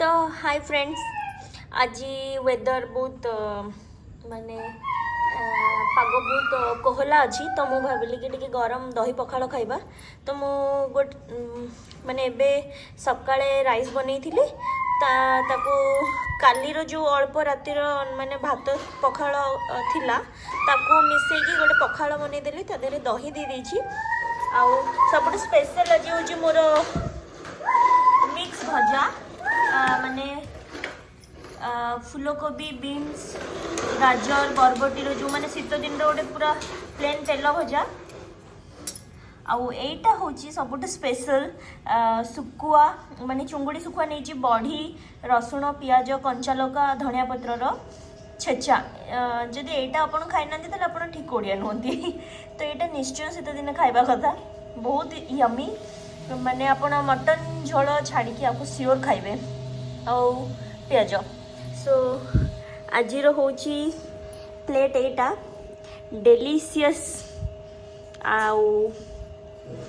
तो hi friends, आज weather बहुत माने पाग बहुत कोहला अच्छी। तो मुझे भाविली कि गरम दही पखाड़ खाइबा। तो मु माने एबे सकाळे राइस बनै थिली ताको कालीर जो अल्प रातिर माने भात पखाड़ थिला ताको मिसेकी गोटे पखाड़ बनै देली। ता देरे दही दे देछि। आउ सबट स्पेशल आज होछि मोर मिक्स भजा माने फूलकोबी बीन्स गाजर बरबटीर जो माने शीत दिन गोटे पूरा प्लेन तेल भजा। आउ एटा होची सबुठ स्पेशल सुकुआ माने चुंगुड़ी सुकुआ नहीं बड़ी रसुण पियाज कंचा लका धनिया पत्रर छेचा। जदि एटा अपन खाई ना तो अपन ठीक ओडिया नुहति। तो एटा निश्चय शीत दिन खाइबा कथा, बहुत यमी। माने अपन मटन झोल छाड़ी आपको सियोर खाइबे आउ पियाज। सो आज होची प्लेट एटा डेलीशियस। आउ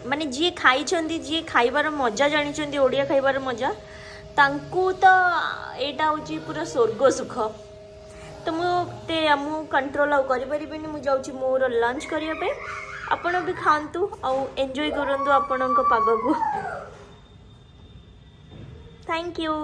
माने जी खाई जी खाइबार मजा जानी ओडिया खाइबार मजा तांकू तो एटा होची पूरा स्वर्ग सुख। तो मु कंट्रोल आउ करि परिबिनी। मु जाउची मोर लंच करिया पे। आपण भी खांतु आउ एंजॉय करंतु आपणक पाग को। Thank you.